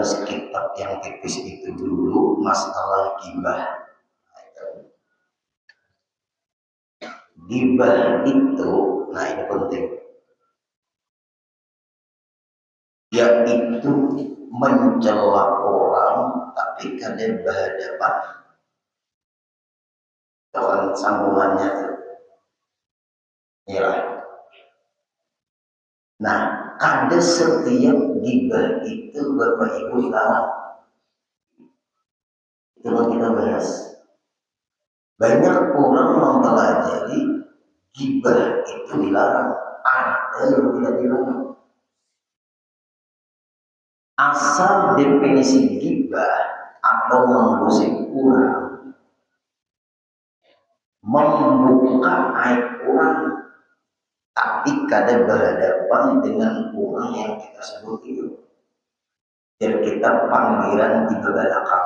bahas kitab yang tipis itu dulu, masalah gibah. Gibah itu, nah ini penting, yaitu mencela orang tapi kadang berhadapan. Kawan sambungannya tuh. Ya. Nah, ada setiap gibah itu Bapak Ibu tahu. Itu yang kita bahas. Banyak orang mempelajari gibah itu dilarang, ada yang tidak dilarang. Asal definisi gibah atau menggosip orang, membuka aib orang, tapi kadang berhadapan dengan orang yang kita sebut itu, dan kita panggilan di belakang.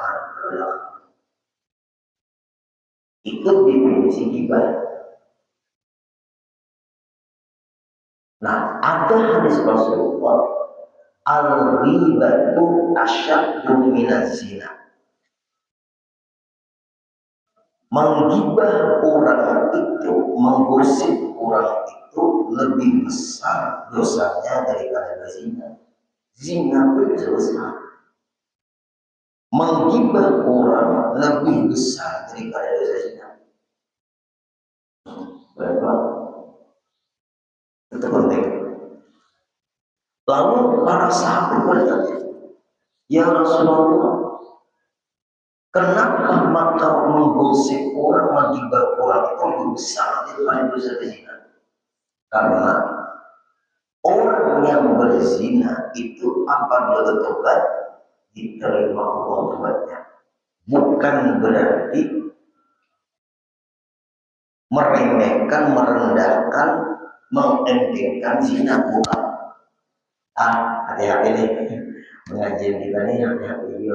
Itu definisi gibah. Nah, ada hadis Rasulullah, al-ghibatu asyaddu minaz zina. Menggibah orang itu, menggosip orang itu lebih besar dosanya daripada berzina. Zina itu besar. Menggibah orang lebih besar daripada dosa zina. Berapa? Itu penting. Lalu para sahabat bertanya, ya Rasulullah, kenapa maka menggosip orang, menggibah orang itu lebih besar daripada dosa zina? Karena orang yang berzina itu apabila bertobat diterima Allah tobatnya. Bukan berarti meremehkan, merendahkan, mengentengkan zina, bukan. Hati-hati nih, pengajian kita nih hati-hati.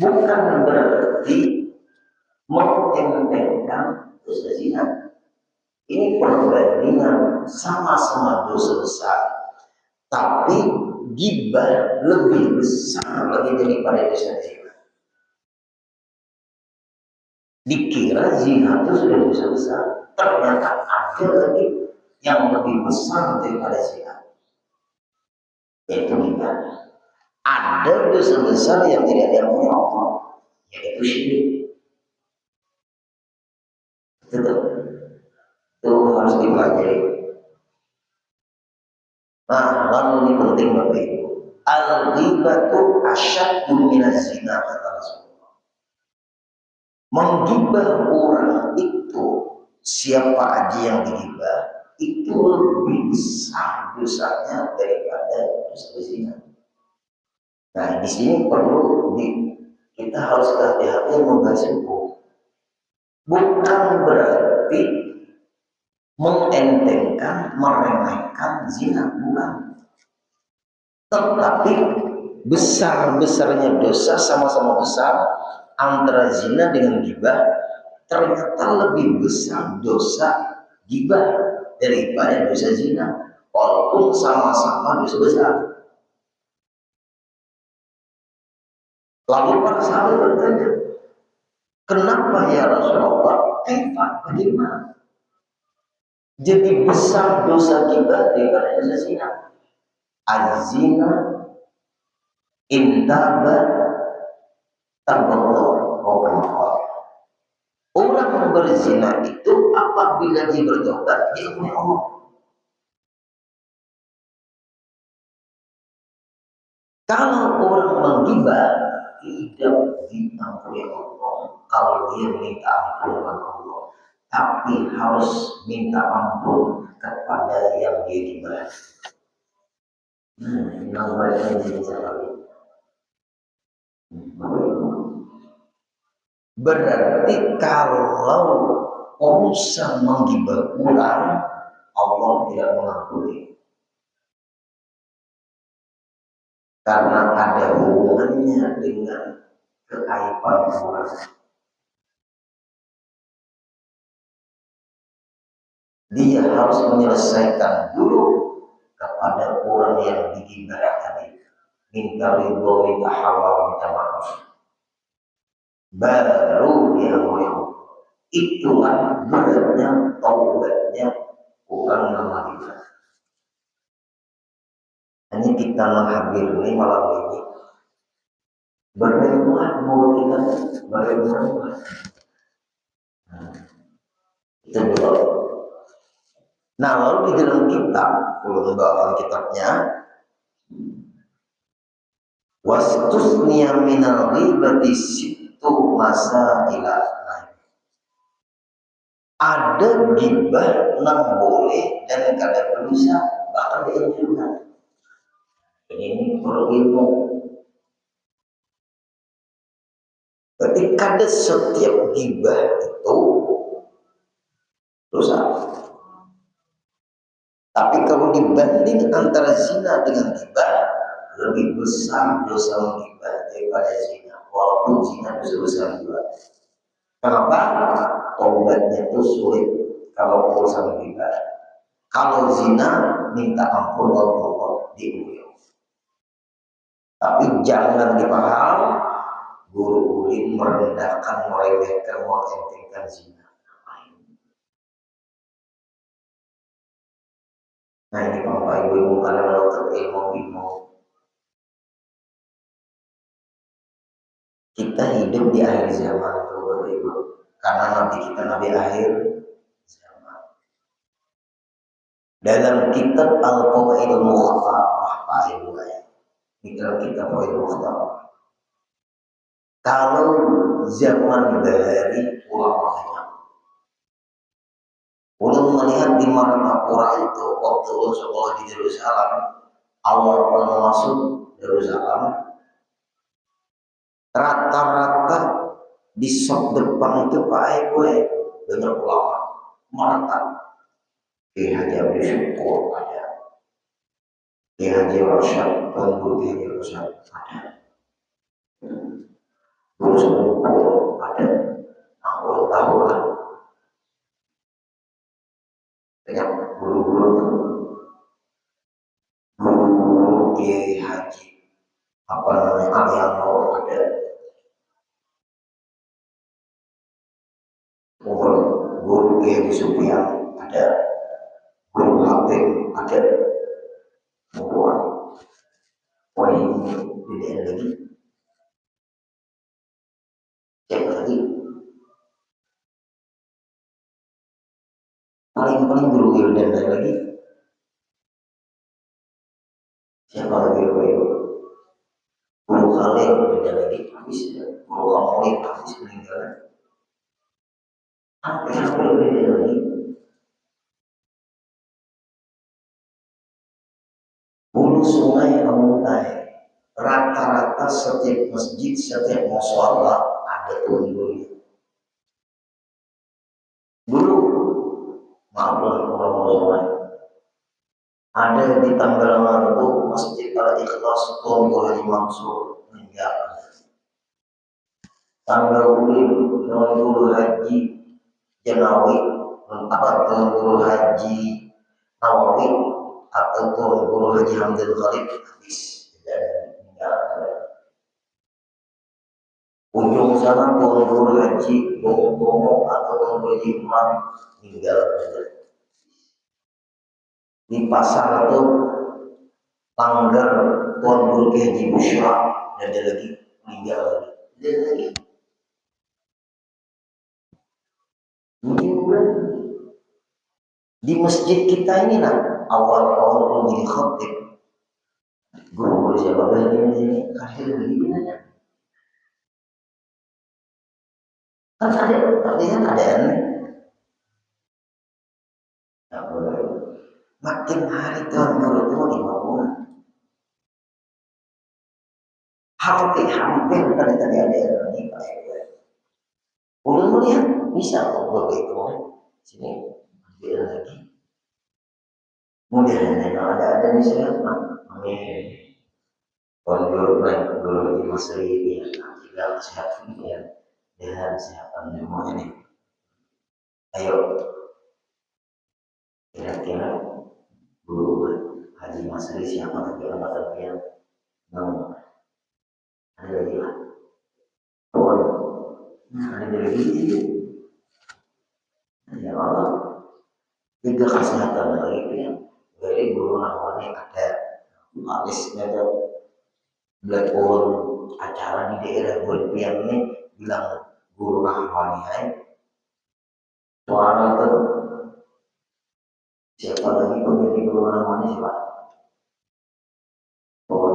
Bukan berarti mengentengkan dosa zina. Ini perbandingan sama-sama dosa besar, tapi gibah lebih besar lagi daripada dosa zina. Dikira zina itu sudah dosa besar, ternyata ada lagi yang lebih besar daripada zina, yaitu gibah. Ada dosa besar yang tidak diampuni Allah, yaitu syirik. Itu harus dipelajari. Nah, lalu ini penting Bapak Ibu. Al-ghibatu asyaddu minaz zina, kata Rasulullah. Menggibah orang itu, siapa aja yang digibah, itu lebih besar dosanya daripada dosa zina. Nah, di sini perlu kita harus hati-hati membahas hukum. Bukan berarti mengentengkan, meremehkan zina, bukan. Tetapi besar-besarnya dosa sama-sama besar antara zina dengan gibah, ternyata lebih besar dosa gibah daripada dosa zina, walaupun sama-sama dosa besar. Lalu para sahabat bertanya, kenapa ya Rasulullah? Bagaimana? Jadi besar dosa gibah daripada dosa zina. Az-zina intaba taballah. Orang berzina itu apabila dia bertobat, dia punya Allah. Kalau orang menggibah, tidak diampuni Allah kalau dia minta ampun kepada Allah, tapi harus minta ampun kepada yang dia gibah. Namanya bisa berarti kalau urusan menggibah orang, Allah tidak mengampuni. Karena ada hubungannya dengan keaiban orang. Dia harus menyelesaikan dulu kepada orang yang digibah tadi. minta ridho, minta halal, minta maaf, baru dia mau. Itulah beratnya taubatnya orang nama kita. Hanya kita menghadiri malam ini berdoa mulut kita berdoa. Itu dulu. Nah, lalu di dalam kitab, kalau membawakan kitabnya, wastusniya minal ghibati sittu masailah. Ada gibah yang boleh dan kadang berdosa, bahkan dianjurkan. Ini perlu ilmu. Ketika ada setiap gibah itu dosa. Tapi kalau dibanding antara zina dengan gibah, lebih besar dosa menggibah daripada zina. Walaupun zina dosa besar juga. Kenapa? Taubatnya itu sulit kalau urusan gibah. Kalau zina minta ampun Allah diuyung. Tapi jangan dipaham guru ulin merendahkan, meremehkan, mengentengkan zina. Nah ini Bapak Ibu pada menuntut ilmu. Kita hidup di akhir zaman Bapak Ibu, karena Nabi kita Nabi akhir zaman. Dalam kitab Al-Qawaidul Mukhtarah Pak Ibu ya, di dalam kitab Al-Qawaidul Mukhtarah. Kalau zaman bahari ulama ulun melihat di Martapura itu waktu ulun sekolah di Yerusalem, awal masuk Yerusalem, rata-rata di shop depan itu Pak Ibu banyak ulama Marta. Ki Haji Abdul Syukur ada, Ki Haji Rasyad, Guru Ki Haji Rasyad ada, Guru Sepupu ada. Aku tahu lah banyak guru-guru itu, guru Ki Haji apa namanya Aliano ada, guru Ki Haji Sufyan ada, guru Habib ada, semua. Poin pilihan lagi, cek lagi. Paling guru Wildan lagi. Siapa lagi Guru Khalil beda lagi habis, Guru Kamulik habis meninggal. Apa yang beda lagi? Hulu sungai Amuntai, rata-rata setiap masjid, setiap mushola ada tuan gurunya. Dulu, maaflah orang-orang ada di Tanggalangan itu masjid Al-Ikhlas Tuan Guru Haji Mansur meninggal. Tanggal Ulin Tuan Guru Haji Janawi Tuan Guru Haji Nawawi atau Tuan Guru Haji Hamdul Khalid habis dan meninggal. Ujung sana Tuan Guru Haji Bomo atau Tuan Guru Haji Imam meninggal. Di pasar itu Tanggar Tuan Guru Haji Bushra dan dia lagi meninggal lagi. Di masjid kita ini awal-awal belum jadi khatib, guru siapa begini akhir begini aja. Kan ada makin hari Tuhan guru itu mau dibangun. Hampir tadi ada ini Pak Ibu. Ulun melihat bisa kok begitu sini ambil lagi. Kemudian ada di sini amin. Guru di Masri ya, segala kesehatan ya, dan kesehatan semua ini. Ayo, kira-kira Guru Haji Masri siapa lagi orang yang Nah, ada lagi lah. Pohon, ada lagi itu. Ya Allah, juga kesehatan lagi ya. Jadi guru namanya ada alisnya tuh Blackpool acara di daerah Bolpian ini bilang guru namanya suara tuh siapa lagi pemilik guru namanya siapa? Oh,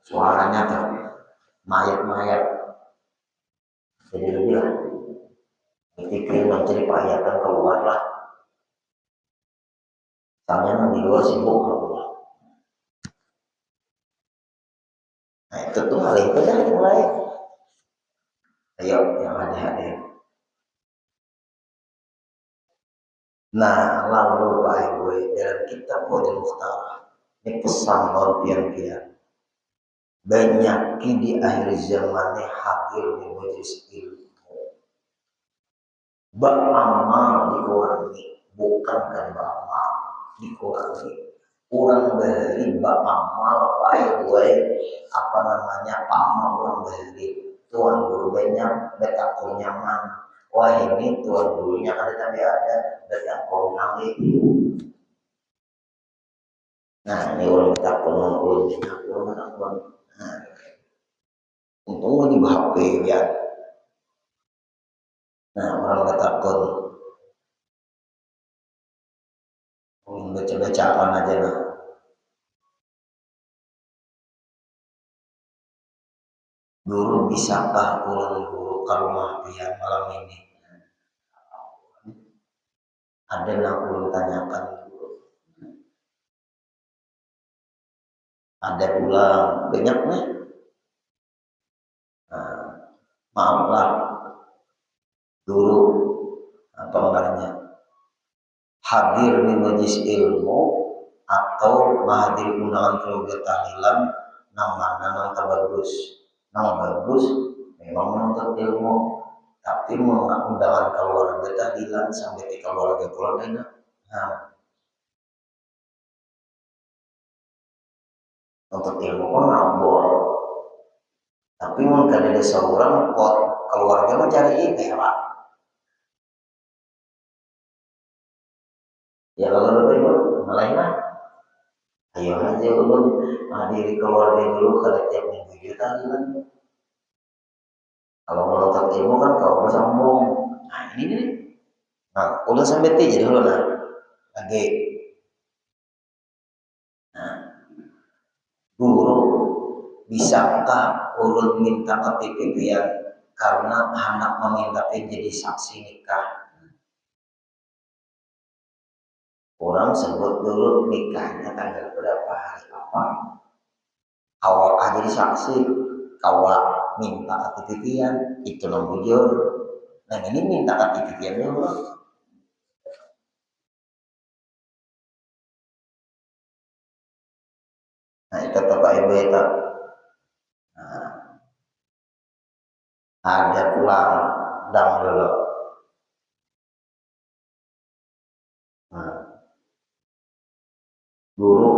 suaranya tuh mayat-mayat jadi lebih lah pikir mencari pahayatan keluar lah soalnya di luar sibuk keluar. Nah itu tuh hal itu dah mulai ayo yang ada. Nah lalu Pak Ibu dalam kitab Model Mukhtar ini pesan luar biasa banyak di akhir zamannya hadir di majelis ilmu beramal dikurangi bukan kan beramal dikurangi orang beri beramal baik gue apa namanya amal orang beri tuan guru banyak betak nyaman wah ini tuan gurunya ada tapi ada betak nanti nah ini orang betak nongkrongnya orang nah untung lagi HP ya nah orang betak baca-bacaan aja lah. Guru bisakah ulang guru ke rumah dia malam ini? Ada yang ulun tanyakan guru. Ada pula banyak nih. Nah, maaflah guru apa namanya hadir di majelis ilmu atau hadir undangan keluarga tahlilan nama bagus. Nama bagus memang menuntut ilmu tapi undangan keluarga tahlilan sampai di keluarga keluarga nah untuk ilmu pun nambah tapi mungkin ada seorang pot keluarga mencari ini pak ya kalau lebih malah ayo aja ulun hadiri keluarga dulu kalau tiap minggu juta kan kalau menuntut ilmu kan kau bersambung nah ini nih nah ulun sampai jadi dulu nah lagi nah guru bisakah ulun minta KTP karena anak meminta jadi saksi nikah orang sebut dulu nikahnya tanggal berapa hari apa awal aja di saksi kawak minta KTP itu nombor nah ini minta KTP dulu nah itu Bapak Ibu itu nah, ada pulang dang dulu nah, guru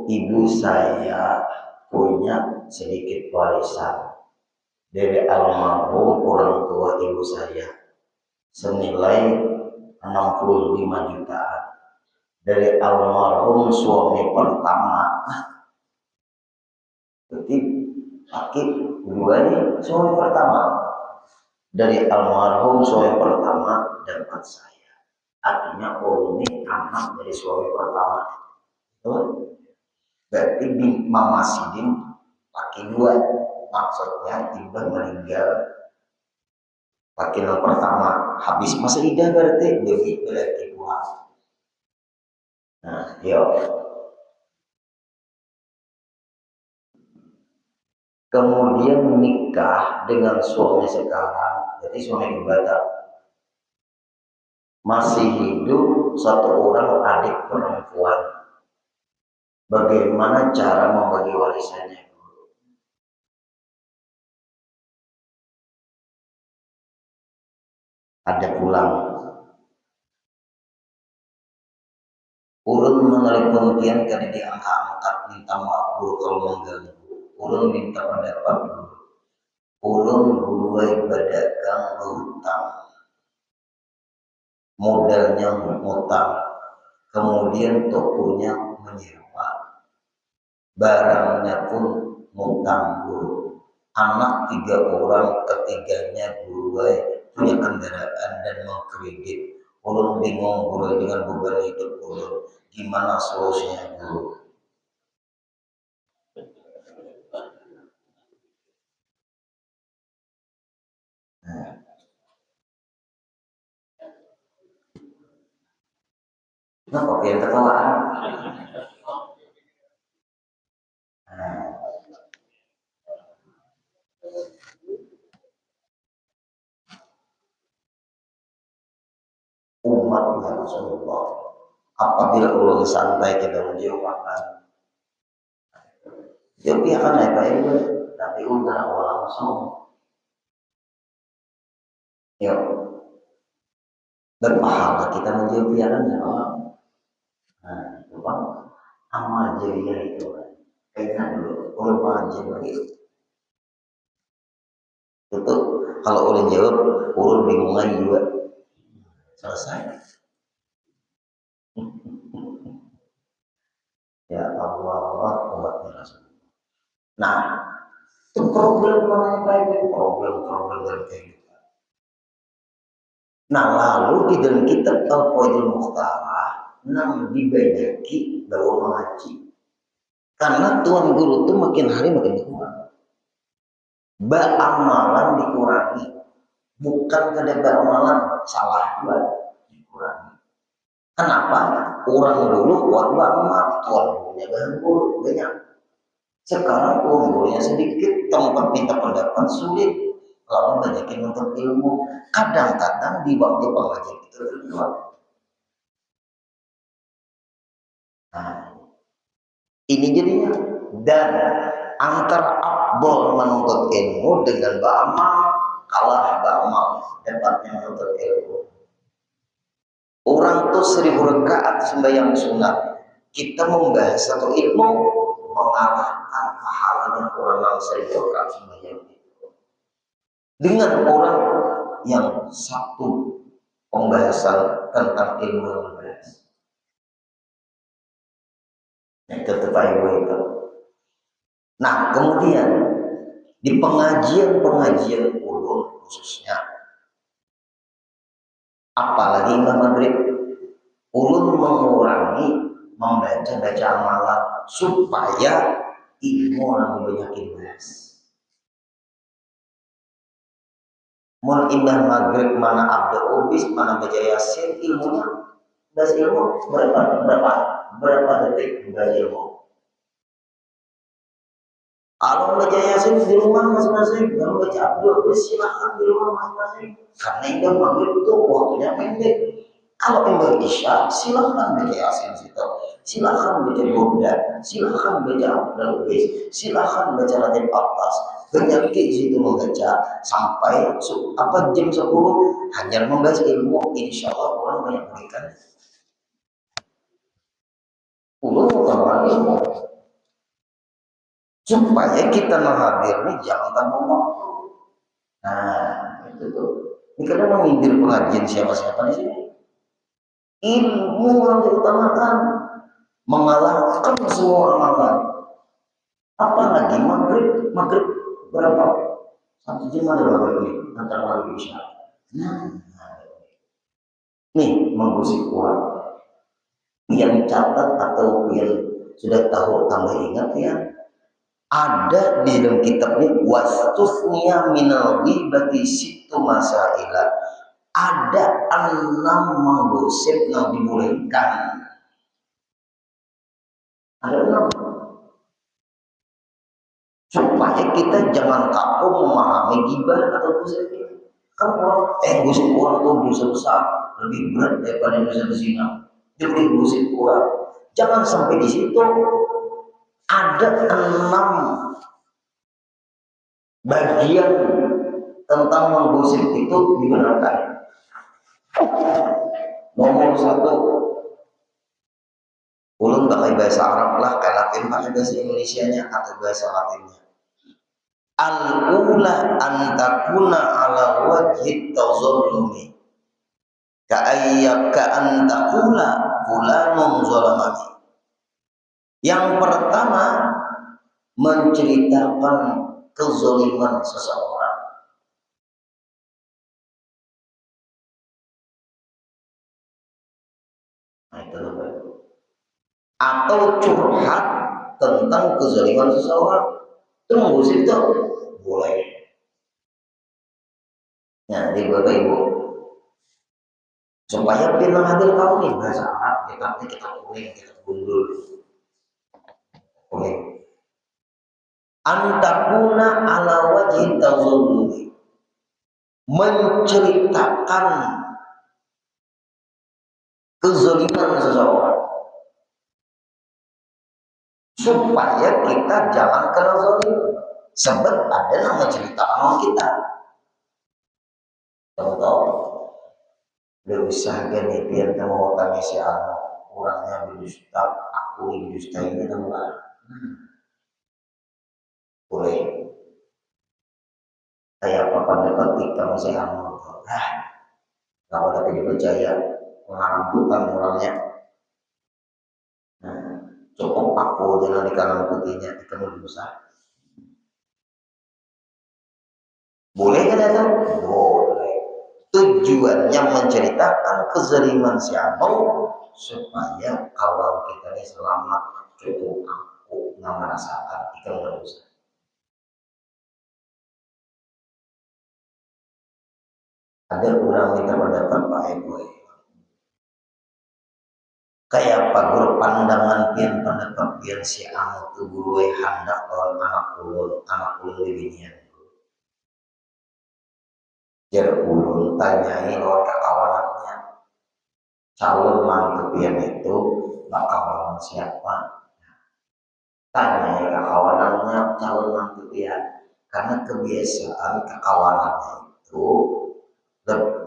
ibu saya punya sedikit warisan dari almarhum orang tua ibu saya senilai 65 jutaan dari almarhum suami pertama berarti sakit dua nih suami pertama dari almarhum suami pertama dapat saya artinya ini anak dari suami pertama betul berarti Mama Sidin laki dua maksudnya ibu meninggal laki yang pertama habis masa idah berarti begitu berarti dua nah yuk kemudian menikah dengan suami sekarang jadi suami ibadah masih hidup satu orang adik perempuan bagaimana cara membagi warisannya ada pulang Ulun menelpon kian kali diangkat minta maaf dulu kalau mengganggu. Ulun minta pendapat dulu. Ulun buai berdagang berhutang. Modalnya ngutang. Kemudian tokonya menyewa. Barangnya pun ngutang dulu. Anak 3 orang, ketiganya buai punya kendaraan dan mengkredit. Ulun bingung buai dengan beban hidup ulun. Gimana solusinya dulu? Kenapa yang ketawaan? Umatnya Rasulullah. Apabila ulun santai kita menjawabkan, ya kan baik tapi udah langsung. Yuk, berpahala kita menjawab kan ya Allah. Nah, itu kan amal jariah itu. Kayaknya dulu ulun wajib lagi. Itu kalau ulun jawab, ulun bingung lagi juga. Selesai. Ya Allah, umatnya Rasul. Nah, itu problem mengenai problem dari kehidupan. Nah, lalu di dalam kitab Al-Qaidul Mukhtarah, dibanyaki bahwa mengaji. Karena tuan guru itu makin hari makin kurang. Amalan dikurangi. Bukan kada amalan salah juga dikurangi. Kenapa? Orang dulu kuat banget, tuan gurunya banyak. Sekarang tuan gurunya sedikit, tempat minta pendapat sulit. Lalu banyakin untuk ilmu. Kadang-kadang di waktu pengajian itu terlibat. Nah, ini jadinya dan antara abdol menuntut ilmu dengan beramal kalah beramal dapatnya menuntut ilmu. Orang tuh 1000 rakaat sembahyang sunat, kita membahas satu ilmu mengalahkan pahalanya orang yang 1000 rakaat sembahyang itu. Dengan orang yang satu pembahasan tentang ilmu yang berbeda. Tetap itu. Nah, kemudian di pengajian ulun khususnya, apalagi Imam Maghrib, ulun mengurangi membaca amalan supaya ilmu lebih banyak dibahas. Mau Imam Maghrib mana abda obis mana baca yasin, ilmunya bahas ilmu berapa detik bahas ilmu. Kalau baca yasin di rumah masing-masing, kalau baca abdul silahkan di rumah masing-masing. Karena Imam Maghrib itu waktunya pendek. Kalau Imam Isya silahkan baca yasin situ, silahkan baca burda, silahkan baca abdul bis, silahkan baca latin atas. Banyak di situ membaca sampai jam 10 hanya membahas ilmu. Insya Allah orang banyak berikan. Ulun utama ilmu. Supaya kita menghadirnya jangan tanpa waktu. Nah, itu tuh. Ini kadang mengindir pengajian siapa-siapa di sini. Ilmu yang diutamakan, mengalahkan semua amalan. Apalagi maghrib berapa? 1 jam ada maghrib antara maghrib isya. Nah, nih menggusik orang. Yang catat atau yang sudah tahu tambah ingat ya. Ada di dalam kitab ini wastusnya minal ghibati situ masailah. Ada 6 menggosip yang dibolehkan. Ada 6. Supaya kita jangan kaku memahami ghibah atau gosip. Kan orang gosip orang tuh dosa besar lebih berat daripada dosa zina. Jadi gosip orang. Jangan sampai di situ. Ada 6 bagian tentang menggosip itu dibenarkan. Nomor 1, bahasa Arab lah, kalau pakai bahasa Indonesianya atau bahasa Latinnya. Al-ula antakuna ala wajhi tazallumi ka antakula fulanun zalamani. Yang pertama, menceritakan kezaliman seseorang. Nah, itu apa? Atau curhat tentang kezaliman seseorang. Itu menggosip itu boleh. Nah, di Bapak Ibu, supaya kita mengambil tahu nih bahasa Arab, kita kuning, kita gundul, kuning. Antakuna ala wajhi tazallumi, menceritakan kezaliman seseorang supaya kita jangan kena zalim. Sebab ada nama cerita sama kita. Contoh, udah usah gini biar kita mau tanya si anak orangnya berdusta, aku berdusta ini teman. Boleh. Kayak apa pendapat kamu si anak? Kalau tapi dipercaya mengarambutan orangnya. Cukup aku dengan di kanan putihnya itu berusaha. Boleh kan datang? Boleh. Tujuannya menceritakan kezaliman siapa supaya kawan kita ini selamat. Cukup aku nggak merasakan itu berusaha. Ada orang minta pendapat Pak Ego. Kayak apa guru pandangan pian pendapat pian si anu tu guru hendak lawan anak ulun binian. Jadi ulun tanyai lawan kawanannya calon mantu pian itu bakalan siapa? Tanyai kawanannya calon mantu pian karena kebiasaan kawanannya itu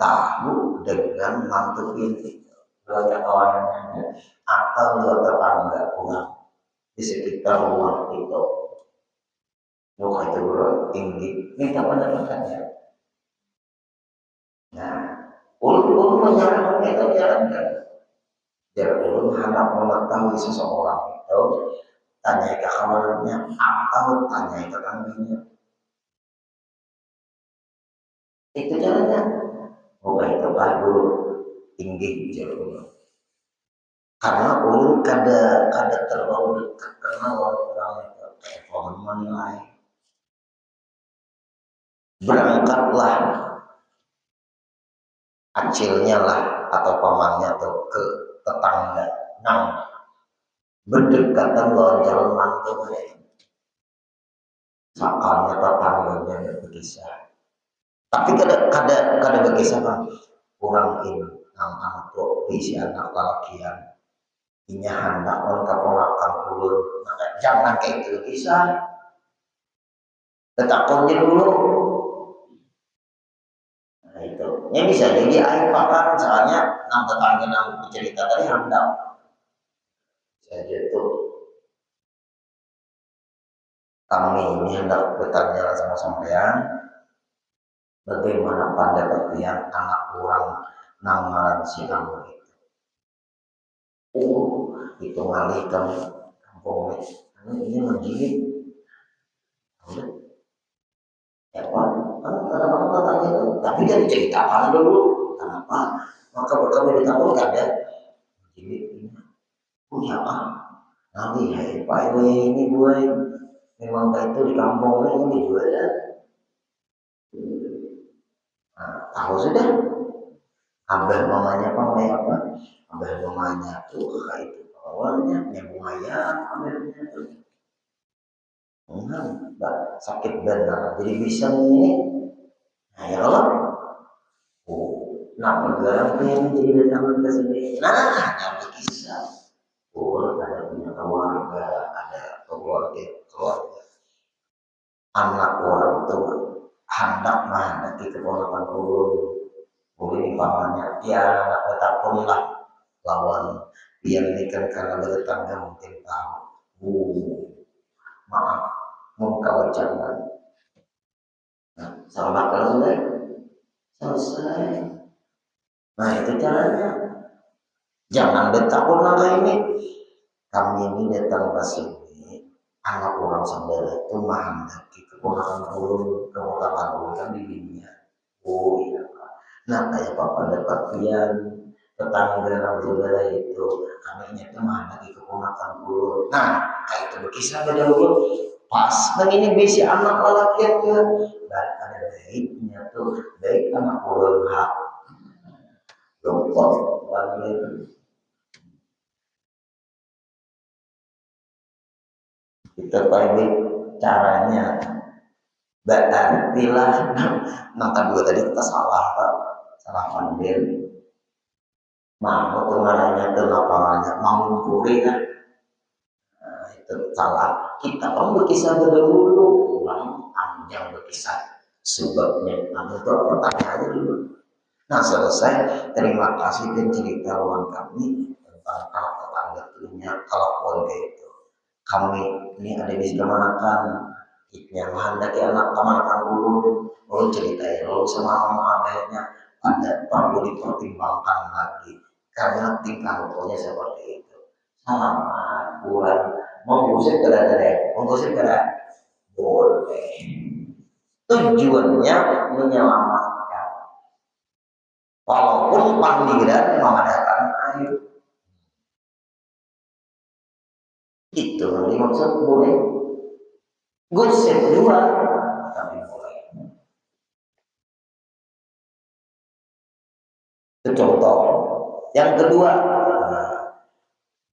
tahu dengan mantu pian itu. Lawan kawanannya atau lawan tetangga pulang di sekitar rumah itu. Rumah itu tinggi, minta pendapatannya. Nah, ulun menyarankan itu jalankan. Biar ulun hendak mengetahui seseorang itu, tanya ke kawanannya atau tanya ke tetangganya. Itu jalannya. Bukan itu baru tinggi jalan. Karena ulun kada terlalu dekat kenal orang itu telepon menilai. Berangkatlah acilnya lah atau pamannya tuh ke tetangga nang berdekatan lawan calon mantu sakalnya tetangganya berkisah. Tapi kada berkisah kan kurang ini nang anak tuh isi anak lalakian inya hendak keponakan ulun, maka jangan kayak itu kisah. Tetapunnya dulu. Nah itu, ini bisa jadi air pakan soalnya nang tetangga nang bercerita tadi hendak. Saya itu kami ini hendak bertanya sama sampean, bagaimana pendapat yang anak orang nang si kamu itu? Itu ngalih kampung ini menjilid. Ya Pak, kenapa tanya itu? Tapi dia diceritakan dulu. Kenapa? Maka berkami di kampung gak ada menjilid ini. Punya apa? Nanti hai Pak ini gue memang kayak itu di kampung ini juga ya. Nah, tahu sudah. Abah mamanya apa? Abah mamanya tuh kakak itu awalnya nyambung ayam abahnya tuh. Sakit benar jadi bisa nih. Nah ya Allah. Nah pergerakan yang jadi datang ke sini. Nah yang berkisah. Ada punya keluarga, ada keluarga. Anak orang itu hendak nanti keponakan ulun. Mungkin pamannya ya anak tetap pun lah lawan yang ini kan karena bertetangga mungkin tahu. Maaf, mau kau jangan. Nah, sama kalau sudah selesai. Nah itu caranya. Jangan bertakun lagi ini. Kami ini datang ke sini, anak orang saudara itu menghendaki keponakan ulun, keponakan ulun kan di dunia. Oh iya Pak. Nah kayak Bapak dapat pian tetangga orang saudara itu, kami ini itu menghendaki keponakan ulun. Nah kayak itu berkisah pada ulun. Pas, nah ini bisi anak lelaki itu, dan ada baiknya tuh, baik anak ulun hak. Dokter, lagi kita pilih caranya. Berartilah nangka dua tadi kita salah Pak, salah pandil. Mau kemarinnya tuh lapangannya mau ngumpulin kan, nah, itu salah. Kita kan berkisah berdahulu, ulang panjang berkisah sebabnya. Nah itu pertanyaannya dulu. Nah selesai, terima kasih dan cerita ruang kami tentang kalau tetangga punya kalau keluarga itu. Kami ini ada di kemanakan yang menghendaki anak kemanakan dulu, lalu ceritain lalu sama mama abahnya ada perlu dipertimbangkan lagi karena tingkah lakunya seperti itu. Selamat bulan mengusir keadaan, mengusir keadaan boleh. Tujuannya menyelamatkan. Walaupun panggilan mengadakan air. Itu yang dimaksud boleh. Gosip dua, tapi boleh. Itu contoh. Yang kedua,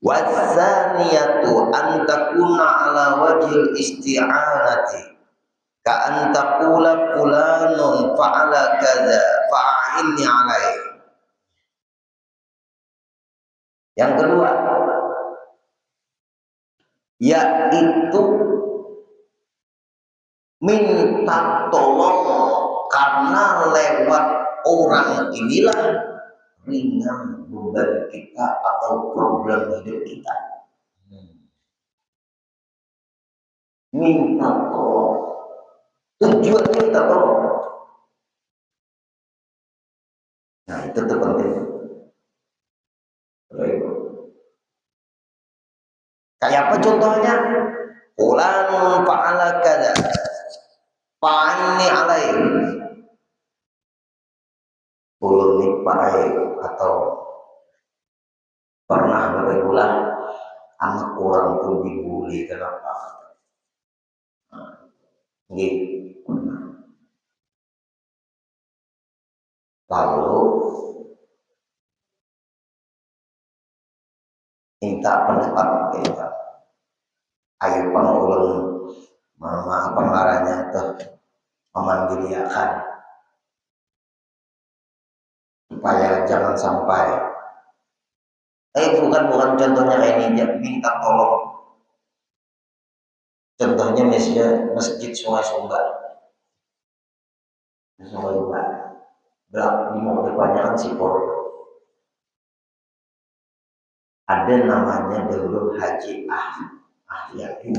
wasaniyatu antakuna ala wajil isti'anati ka antakula fulanun fa'ala kaza fa'inni alaih. Yang kedua, yaitu minta tolong karena lewat orang inilah ringan beban kita atau problem hidup kita. Minta tolong, tujuan minta tolong. Nah itu tuh penting. Kayak apa contohnya? Ulan fa'ala kada fa'inni alaih. Ulun nipai atau pernah berulang anak orang tuh dibully kenapa? Gitu. Lalu minta pendapat kita. Ayo pengulun mama pengarahnya itu memanggilkan supaya jangan sampai bukan contohnya kayak ini minta tolong. Contohnya misalnya masjid Sungai Sumbar. Sungai Sumbar. Berapa di mau depannya kan Sipor. Ada namanya dulu Haji Ahyadi.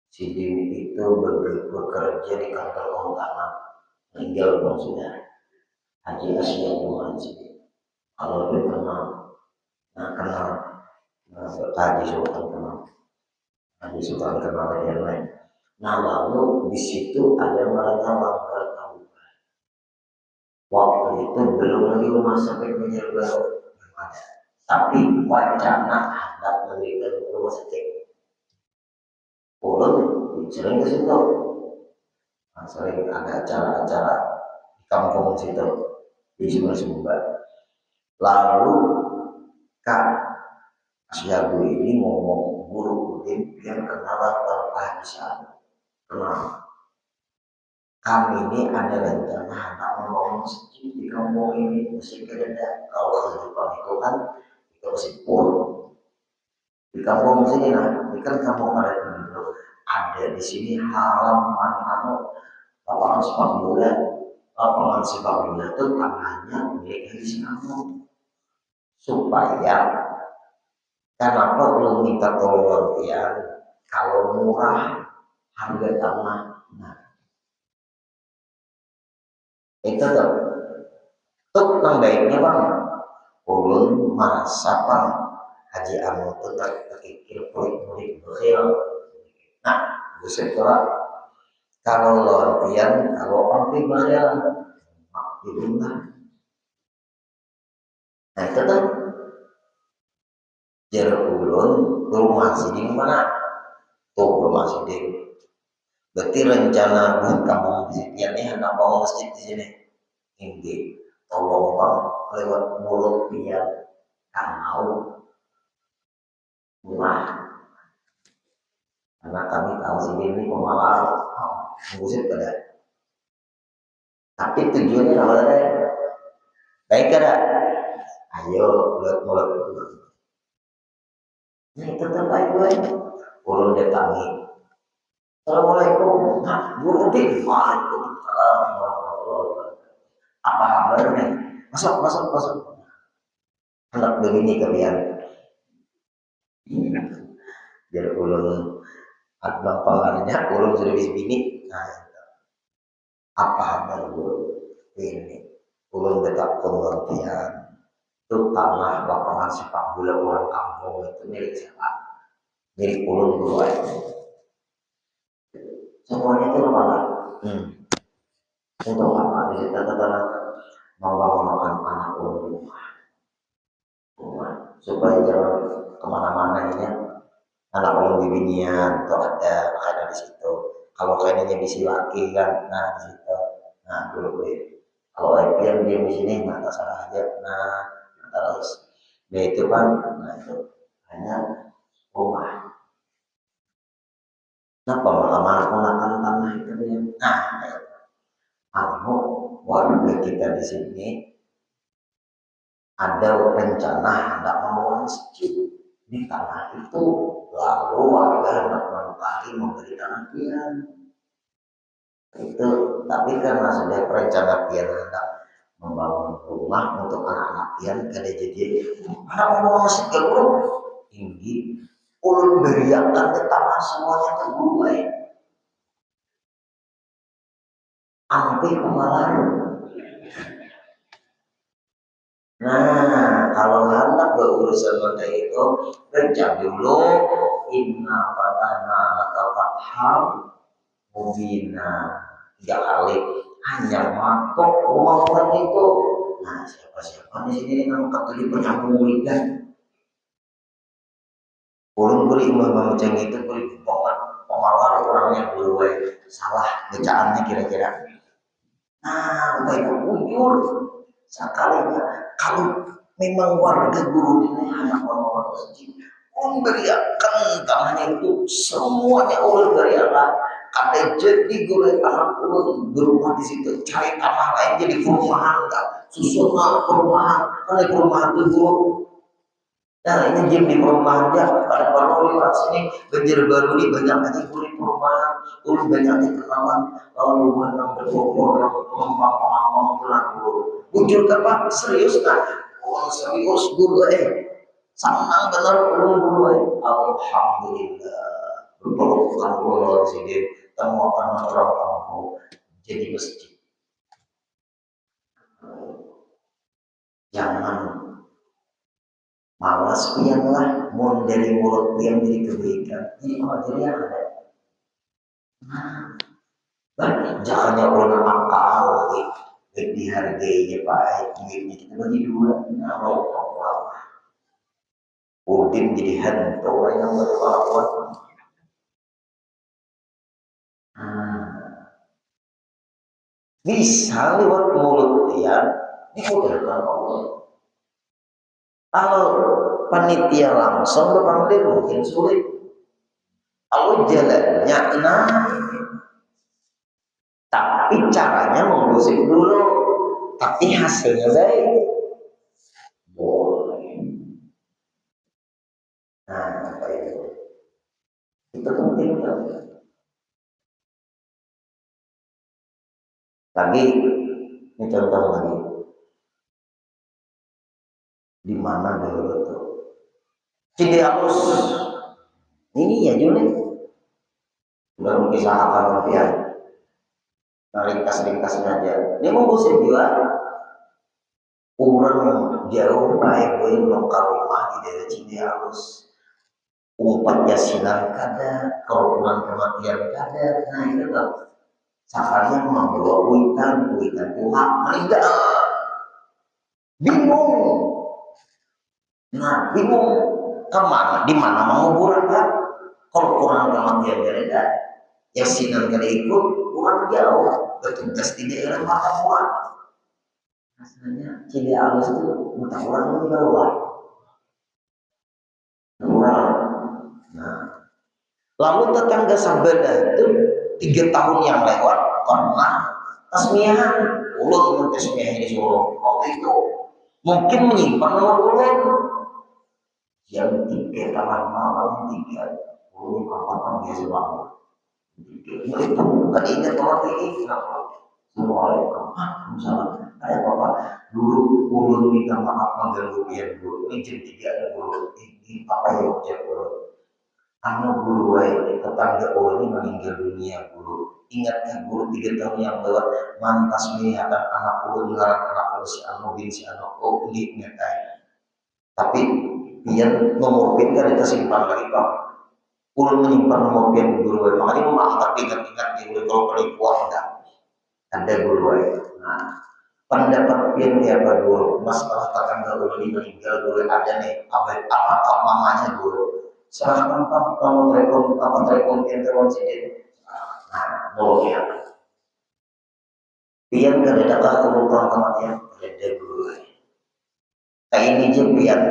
Si Dewi itu bekerja di kantor Ontana. Meninggal belum sudah. Haji Ahyadi. Kalau dia kenal, Haji Sultan kenal. Haji Sultan kenal yang lain. Nah lalu di situ ada mereka mangkal tahu. Waktu itu belum lagi rumah sakit menyebar. Tapi wacana hendak mendirikan rumah sakit. Ulun sering ke situ. Nah, sering ada acara-acara di kampung situ di Sungai Sumbar. Lalu Kak Asyabu ini ngomong guru Udin yang kenal Bapak Haji. Kenal. Kami ini ada rencana hendak membangun masjid di kampung ini. Masjid kerja kalau kehidupan itu kan itu masjid pun di kampung sini nah, ini kan kampung pada penduduk. Ada di sini halaman lapangan sepak bola, lapangan sepak bola itu tanahnya milik Haji Sinamong supaya Kenapa belum minta tolong ya? Kalau murah harga tanah, nah itu tuh, tuh yang baiknya bang, ulun merasa bang, Haji Anu tuh terpikir murid berkhil. Nah, buset lah. Kalau lontian, kalau onti berkhil, maklumlah. Nah itu tuh, jarak ulun, rumah siding mana? Tuh rumah siding. Berarti rencana buat kamu ini anak bangun masjid di sini. Ini tolong bang lewat mulut biar kan mau murah. Karena kami tahu sini ini pemalar, ngusip kada. Tapi tujuannya apa ada? Baik kada? Ayo lewat mulut. Nah itu terbaik gue. Ulun datangi. Assalamualaikum. Nah, guru di Waalaikumsalam. Apa kabarnya? Masuk, masuk, masuk. Anak begini kalian. Biar ulun adang palarnya, ulun sudah bisa bini. Nah, apa kabar guru? Ini. Ulun dekat pengertian. Itu tanah lapangan sepak bola orang kampung itu milik siapa? Milik ulun guru aja. Semuanya itu mana? Untuk apa? Di situ tetap membangun anak ulun supaya jangan kemana-mana ya. Anak ulun di binian atau ada makanan di situ. Kalau kayaknya bisa laki kan, nah di situ. Nah dulu boleh. Kalau laki yang diam di sini, nah salah aja. Nah terus dia itu kan, nah itu hanya rumah. Nah pengalaman aku makan tanah itu dia. Nah, aku warga kita di sini ada rencana hendak membangun masjid di tanah itu, lalu warga hendak mencari memberi tanah pian itu, tapi karena sudah perencana pian hendak membangun rumah untuk anak-anak pian kada jadi anak membangun masjid guru tinggi ulun beriakan ke tanah semuanya terbuai ampe kemalar. Nah, kalau hendak berurusan pada itu, baca dulu inna fatahna laka fatham mubina 3 kali. Hanya matok rumah orang itu. Nah, siapa-siapa di sini yang ketuli penyambung lidah. Ulun beri imam ceng itu beri pemawar orangnya dulu salah bacaannya kira-kira. Nah, baik ujur sekalinya kalau memang warga guru ini hanya orang-orang masjid memberiakan tanahnya itu semuanya oleh dari Allah ada jadi guru anak ulun berumah di situ cari tanah lain jadi perumahan kan susun perumahan karena perumahan itu guru. Nah ini gym di perumahan dia pada perlu orang sini banjir baru ini banyak aja guru di perumahan guru banyak kenalan lalu orang berkumpul penumpang pulang guru wujud apa serius kan oh serius guru senang benar guru alhamdulillah berpelukan guru sini temukan orang kampung jadi masjid jangan malas pianlah mau dari mulut pian jadi kebaikan jadi kalau jadi ada jangannya orang akal dihargainya pak duitnya kita bagi dua nah Udin jadi hantu yang berlawan bisa lewat mulut dia dimudahkan Allah. Kalau panitia langsung berpanggil mungkin sulit. Kalau jalannya nah, tapi caranya menggosip dulu, tapi hasilnya baik. Boleh. Nah, apa itu? Itu penting kan? Lagi, ini contoh lagi. Di mana dulu tuh? Cindi halus ini ya Juni baru kisah apa ya, nah, ringkas-ringkasnya aja ini mau saya bilang orang jauh baik gue lokal rumah di daerah Cindi halus umpat yasinan kada kalau pulang kematian kada, nah itu kan sakarnya membawa kuitan Tuhan meninggal bingung. Nah, bingung kemana, di mana menguburan kan? Kalau kurang kematian beda, yang sinan kali ikut kurang jauh, bertugas di daerah Makapuan. Rasanya Cili Alus itu bukan orang di bawah. Nah, lalu tetangga sebelah itu 3 tahun yang lewat karena tasmiahan, ulun tasmiah di Solo waktu itu mungkin menyimpan nomor ulun yang 3 tengah malam 3 apa biasa banget itu kan ingat banget ini Assalamualaikum salam kayak apa dulu ulun minta maaf mengganggu dia dulu ini jam 3 dulu ini apa ya ucap dulu anak guru wae tetangga ulun ini meninggal dunia guru ingatkan guru 3 tahun yang lewat mantas mengingatkan anak ulun ngarang anak ulun si anu bin si anu oh ini ingatkan tapi dia nomor PIN kan kita simpan lagi Pak. Ulun menyimpan nomor PIN guru, makanya mengangkat ingat-ingat di kalau penipuan enggak ada guru. Nah, pendapat PIN dia apa guru? Masalah tetangga ulun ini meninggal guru ada nih, apa mamanya guru. Serahkan Pak, kamu telepon PIN telepon sini. Nah, nolongnya. PIN kan ada kebutuhan kematian ada guru. Kayak ini aja PIN.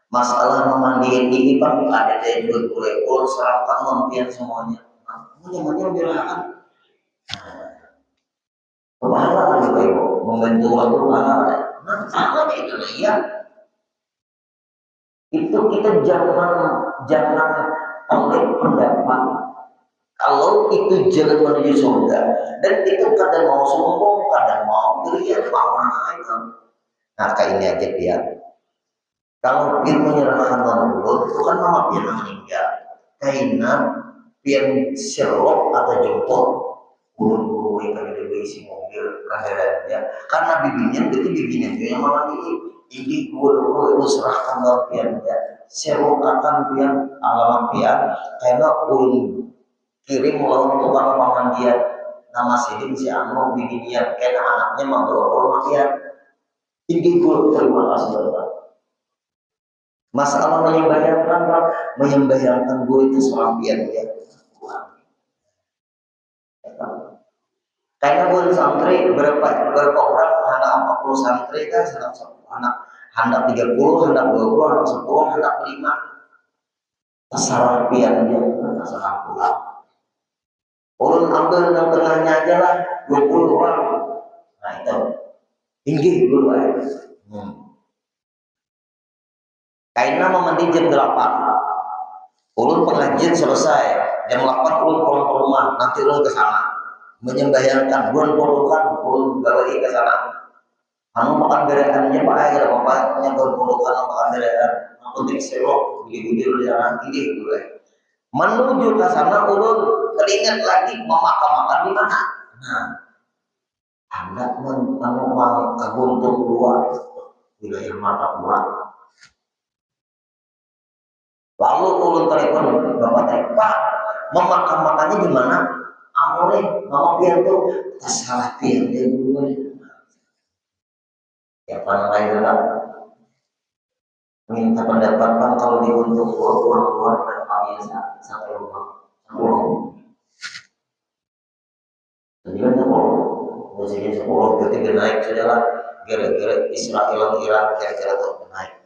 Masalah memandiin ini Pak ada dari juga boleh serahkan lampian semuanya. Namanya belahan. Pahala kan juga ibu membantu waktu pahala. Nah pahala itu ya. Itu kita jangan oleh pendapat. Kalau itu jalan menuju surga dan itu kadang mau sombong, kadang mau berian, mau itu. Nah kayak ini aja biar. Kalau dia menyerahkan Allah itu kan nama dia meninggal. Karena dia serok atau jempol bulu-bulu yang kami isi mobil kendaraannya. Karena bibinya berarti bibinya dia yang malah ini bulu-bulu itu serahkan Allah dia serok akan dia alamat dia karena ulun kirim lawan tukang paman dia nama sidim si anu bibinya karena anaknya membawa rumah dia. Ini guru terima kasih Allah. Masalah menyembayangkan guru itu selampian ya. Karena guru santri berapa orang anak 40 santri kan anak 30, anak 20, anak 10, anak 5. Selampian dia terserah pula. Ulun ambil yang tengahnya aja lah 20 orang. Nah itu tinggi guru aja. Karena memandi jam 8 ulun pengajian selesai jam 8 ulun pulang ke rumah nanti ulun ke sana menyembahyangkan ulun pulukan ulun balik ke sana anu makan berekannya Pak aja bapaknya berpulukan makan berekan aku penting serok gigi di sana ini gue menuju ke sana ulun teringat lagi mau makan di mana nah anak mau kaguntung luar wilayah Matapuan. Lalu ulun telepon bapak tanya, Pak, makan-makannya di mana? Amore, mama biar tuh salah biar dia dulu. Ya pan lain lah. Minta pendapat Bang kalau diuntung keluar biasa sampai rumah. Jadi kan musiknya 10 berarti naik saja lah. Gara-gara Israel Iran kira-kira tuh naik.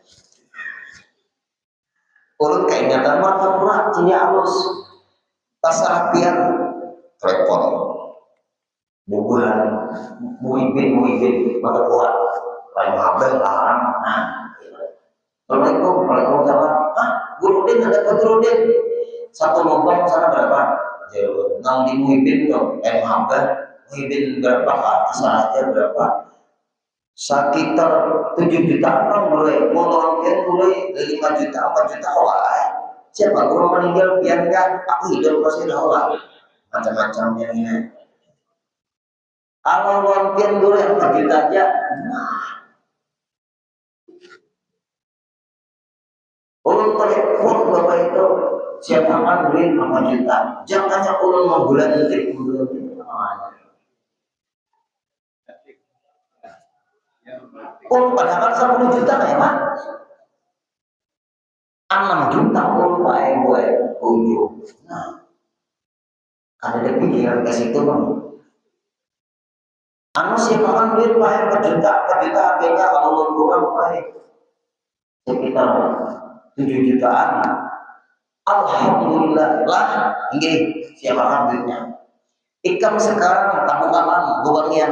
Ulun keingatan Martapura Cili Alus Pasarapian telepon bubuhan muibin Martapura lain habel larang nah Assalamualaikum warahmatullahi Guru Din ada apa Guru Din satu lubang sana berapa jauh nang di muibin tuh habel muibin berapa asal aja berapa sekitar 7 jutaan orang boleh mau pian boleh 5 juta 4 juta lah. Siapa guru meninggal pian kan aku hidup masih lah macam-macamnya ini. Kalau pian boleh 4 juta aja. Ulun telepon bapak itu siapa kan duit 4 juta. Jangannya ulun mau bulan itu bulan itu. Padahal 10 juta ya Pak. 6 juta pakai gue ujung. Nah, ada pikiran ke situ bang. Anu sih makan duit pakai 4 juta harganya kalau lu kurang pakai sekitar 7 jutaan. Alhamdulillah lah, ini siapa kan duitnya. Ikam sekarang tabukan lubangnya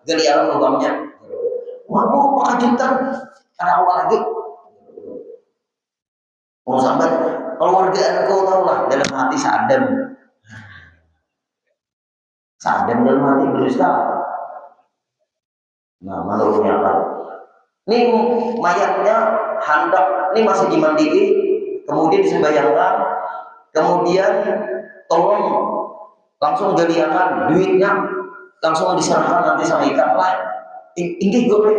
geliaran lubangnya. Waduh, 4 juta karena awal lagi. Mau sampai keluarga engkau tahu lah dalam hati sadem dalam hati berdusta. Nah menurutnya apa? Ini mayatnya hendak ini masih dimandiri, kemudian disembayangkan, kemudian tolong langsung galiakan duitnya langsung diserahkan nanti sama ikan lain. Ini guru,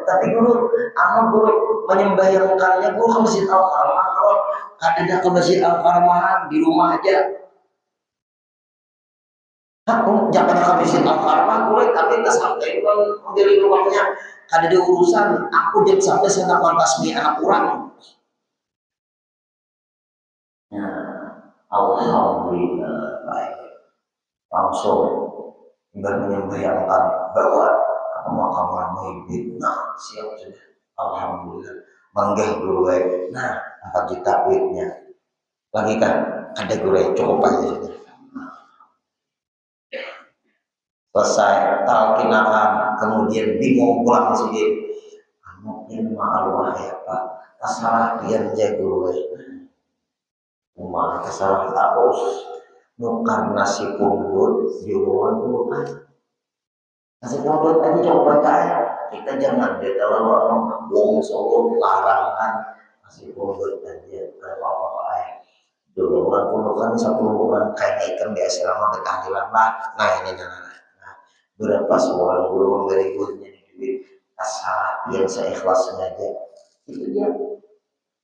tapi guru, guru menyembayangkannya guru ke masjid Al-Karamah. Kalau ada ke masjid Al-Karamah di rumah aja. Jangan ke masjid Al-Karamah guru, tapi tak sampai dari rumahnya ada di urusan. Aku jangan sampai saya pantasmi anak orang. Nah, alhamdulillah baik. Langsung menyembayangkan bahwa pemakaman Muhyiddin. Nah, siap sudah. Alhamdulillah. Manggah gue. Nah, 4 juta duitnya. Lagi kan ada gue cukup aja sudah. Selesai talkinakan, kemudian bingung pulang masjid. Mungkin malu ya Pak. Terserah dia menjaga gue. Umar terserah taus. Bukan nasi pundut, jualan bukan. Nasi pundut aja coba kaya. Kita jangan dia terlalu wong solo larangan nasi pundut aja apa-apa dulu kan pundut kan 1 bulan kayak ikan biasa lama bertahlilan lah. Nah ini nah berapa seorang guru memberi gurunya duit asal yang seikhlasnya aja itu dia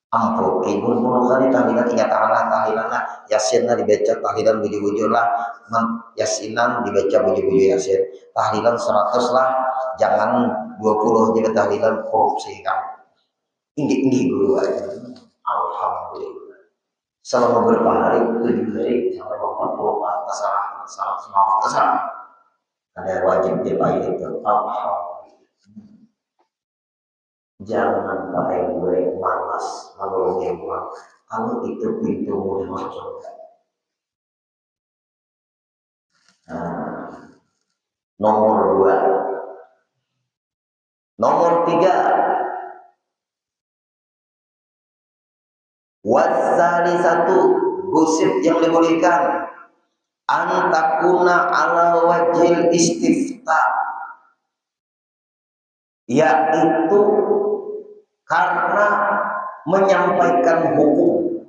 amplop ibu kali tahlilan ingat tahlilan lah yasin lah dibaca tahlilan buju-buju lah yasinan dibaca buju-buju yasin tahlilan 100 lah jangan 20 jadi tahlilan korupsi kan tinggi guru aja. Alhamdulillah selama beberapa hari 7 hari sampai 40 terserah ada wajib dibayar itu. Alhamdulillah jangan pakai gue malas menurunnya uang kalau itu pintu mudah masuk surga. Nomor 2. Nomor 3. Wasali 1 gosip yang dibolehkan antakuna ala wajil istifta yaitu karena menyampaikan hukum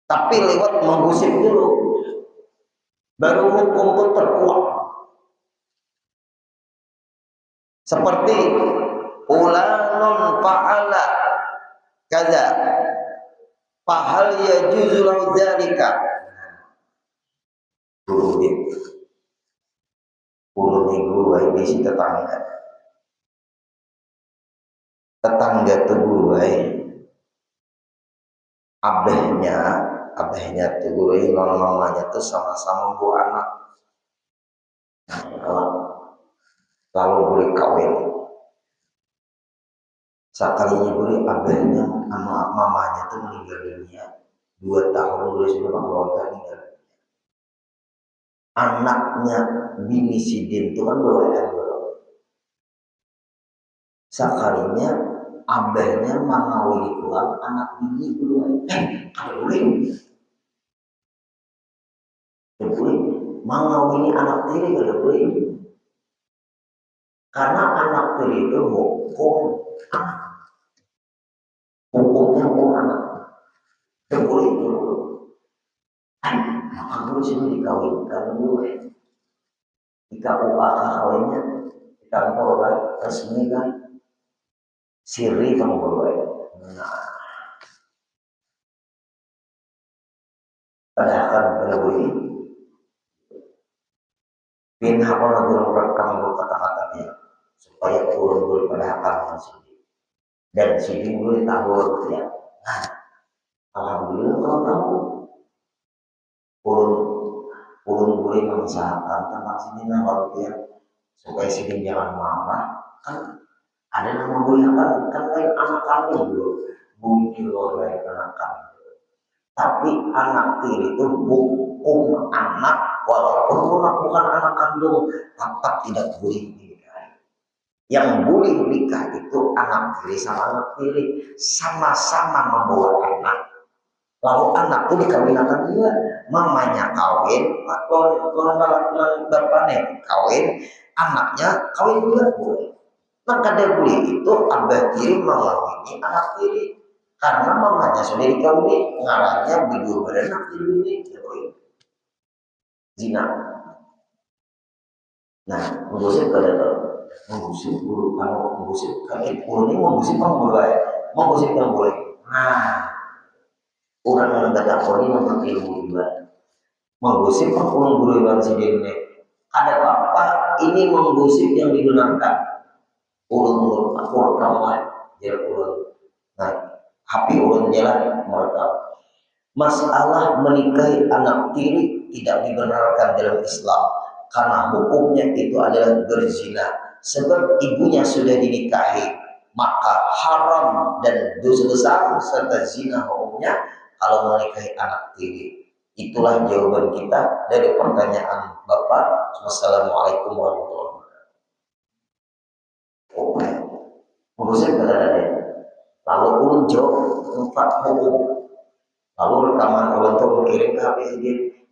tapi lewat menggosip dulu baru hukum itu terkuat seperti ulanun fa'ala kaza fahal yajuzu lahu dzalika guru guru ini tetangga tuh gue abahnya tuh gue mamanya tuh sama-sama bu anak lalu gue kawin sekalinya gue abahnya sama mamanya tuh meninggal dunia 2 tahun gue sudah keluarga meninggal anaknya bini sidin tuh kan gue sekalinya abahnya mengawini pulang anak bini gue boleh mengawini anak tiri gak boleh Karena anak tiri itu hukum anak, hukumnya hukum anak. Boleh itu, maka gue sini dikawinkan gue. Jika UA kawinnya di kantor kan, resmi kan, siri kamu gue. Nah, padahal pada gue ini, bin apa lagu rekam gue kata-katanya supaya turun pada akal sini. Dan sini gue tahu ya. Nah, alhamdulillah kalau tahu urun gue mengusahakan tentang sini nah ya supaya sini jangan marah kan ada nama gue kan lain anak kandung dulu mungkin lain anak kandung tapi anak tiri itu hukum anak walaupun bukan anak kandung tetap tidak boleh nikah. Yang boleh nikah itu anak tiri sama anak tiri sama-sama membawa anak. Lalu anak itu dikawinkan juga, mamanya kawin, bapaknya kawin, anaknya kawin juga boleh. Maka dia boleh itu abah tiri mengawini anak tiri, karena mamanya sudah dikawin, ngarangnya berdua beranak tiri zina. Nah, mengusip kada mengusip guru kalau mengusip kami ini mengusip kan boleh, mengusip kan boleh. Nah, orang yang tidak kori untuk ilmu juga menggosip perpuluhan guru yang sidene ada apa ini menggosip yang digunakan ulun aku rekaman jadi ulun nah HP ulun jalan merekam masalah menikahi anak tiri tidak dibenarkan dalam Islam karena hukumnya itu adalah berzina sebab ibunya sudah dinikahi maka haram dan dosa besar serta zina hukumnya kalau menikahi anak tiri. Itulah jawaban kita dari pertanyaan Bapak. Wassalamualaikum warahmatullahi wabarakatuh. Menurut kata lalu ulun jawab empat hukum. Lalu rekaman ulun itu mengirim ke HP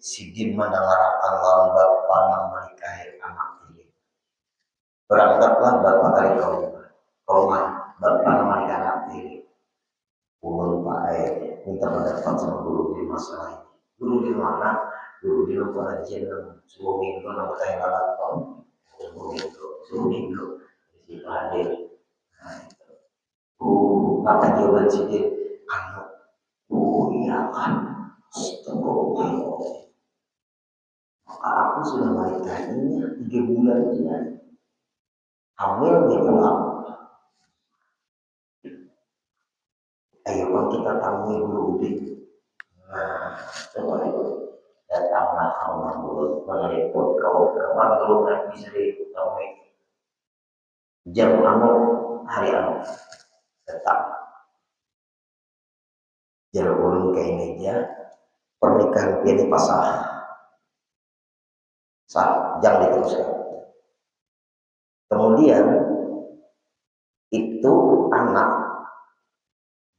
Sidin mendengarkan lawan Bapak menikahi anak tiri. Berangkatlah Bapak kali kau Bapak menikahi anak tiri. Ulun Pak minta pendapat sama guru di masalah ini. Guru di mana? Guru di pengajian semua minggu nama saya laptop. Semua minggu di hadir. Nah itu. Kata jawaban sedih. Anu. Iya kan. Astagfirullah. Maka aku sudah menikahinya 3 bulan ya. Hamil dia pulang. Ayo kan kita tamu guru Udin. Nah, coba itu datanglah Allah mulut menelpon kau kapan dulu kan bisa ditemui jam anu hari anu datang jarak ulun ke meja pernikahan ini pasah sah jangan diteruskan kemudian itu anak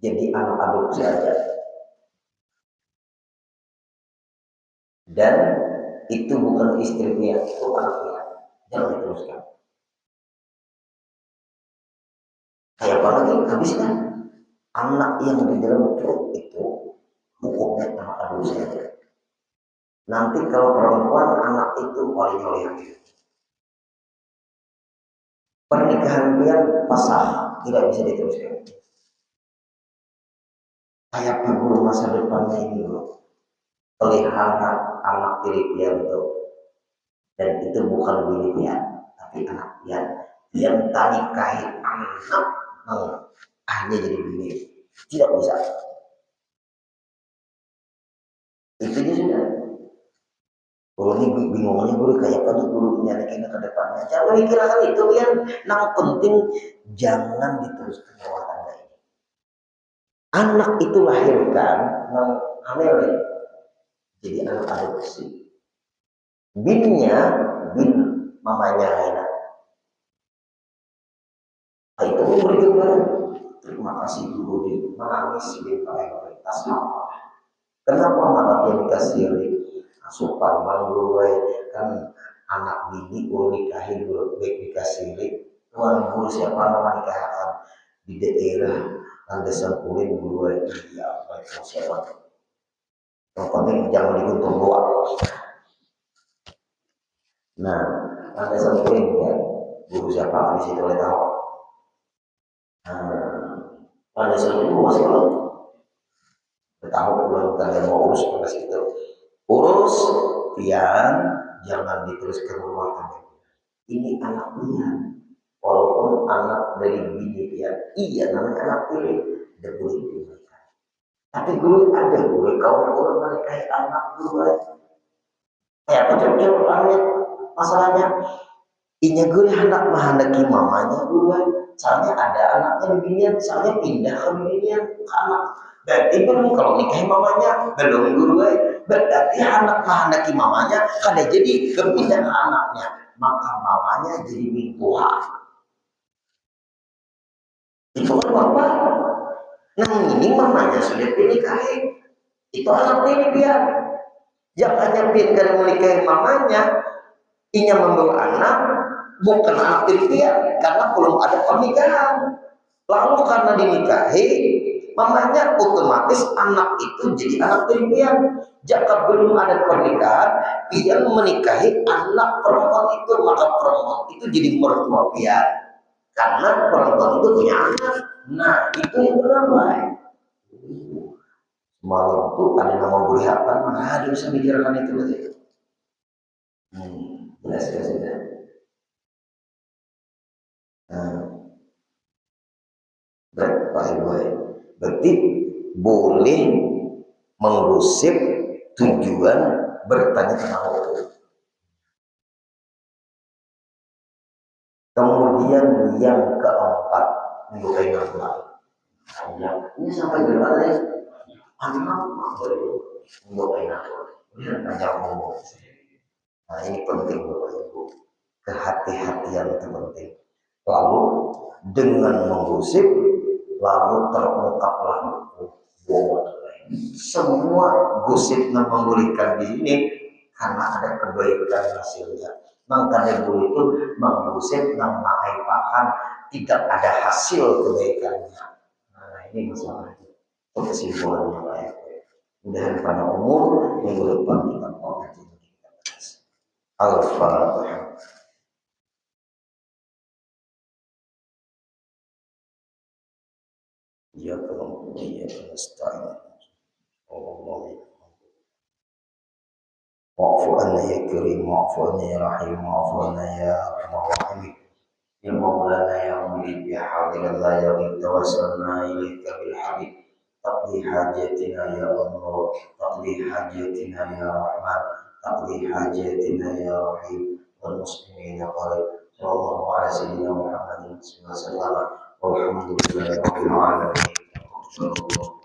jadi anak adopsi aja dan itu bukan istrinya itu anaknya jangan diteruskan kayak apa lagi habis kan anak yang di dalam perut itu hukumnya anak adopsi aja nanti kalau perempuan anak itu wali laki pernikahan dia pasah tidak bisa diteruskan kayak guru masa depannya ini loh pelihara anak tiri pian itu dan itu bukan bini pian tapi anak pian yang tadi nikahi anak hanya jadi bini tidak bisa itu dia sudah kalau ini bingungnya guru kayak tadi guru nyarikin ke depannya jangan mikirkan itu pian yang penting jangan diteruskan rumah tangga ini anak itu lahirkan hamil jadi anak adopsi binnya bin mamanya Raina itu memberi gambaran terima kasih guru di menangis di prioritas kenapa malah dia dikasih asupan mangluwe kan anak bini guru nikahin guru baik dikasih Tuan guru siapa nama nikahkan di daerah landasan kulit guru ya apa itu siapa? Yang penting jangan diuntung doang. Nah, landasan kulit ya guru siapa di situ boleh tahu. Nah, landasan kulit luas kalau tahu pulang kalian mau urus pada situ. Urus pian jangan diteruskan rumah tangga. Ini anak pian. Walaupun anak dari bini pian, iya namanya anak pilih, tidak boleh diberikan. Tapi guru ada guru kaum orang menikahi anak guru. Kayak kecil banget masalahnya. Inya guru anak menghendaki mamanya guru. Soalnya ada anaknya di binian, soalnya pindah ke binian ke anak. Berarti belum kalau nikahi mamanya belum guru. Berarti anak menghendaki mamanya kada jadi kepindah ke anaknya, maka mamanya jadi mingguan. Itu kan bapak. Nah ini mamanya sudah dinikahi. Itu anak ini biar. Yang hanya karena menikahi mamanya, inya membawa anak, bukan anak dia karena belum ada pernikahan. Lalu karena dinikahi, mamanya otomatis anak itu jadi anak dia. Jika belum ada pernikahan, dia menikahi anak perempuan itu, maka perempuan itu jadi mertua dia. Karena perempuan itu punya anak. Nah itu yang benar baik. Malam tuh ada nama boleh apa? Ada bisa mikirkan itu berarti. Jelas ya sudah. Berarti boleh menggosip tujuan bertanya tentang hukum. Kemudian yang keempat menyukai nama. Ini sampai berapa ya? Anak menyukai nama. Ini ajar ngomong. Nah ini penting Bapak Ibu. Kehati-hatian itu penting. Lalu dengan menggosip, lalu terungkaplah bohong. Semua gosip yang memulihkan di sini karena ada kebaikan hasilnya. Maka dari itu menggosip yang mengaibkan tidak ada hasil kebaikannya. Nah ini masalah kesimpulannya baik. Mudah-mudahan pada umur minggu depan kita mau ngaji. Al-Fatihah. Ya kalau dia nasta'in. Allah wa'fu anna ya karim wa'fu anna ya rahim wa'fu anna ya arhamar rahimin ya maulana ya murid ya hadir la ya tawassalna ilaika bil habib taqdi hajatina ya Allah taqdi hajatina ya rahman taqdi hajatina ya rahim wal muslimin ya qarib sallallahu ala sayyidina Muhammadin sallallahu alaihi wasallam walhamdulillahi rabbil alamin.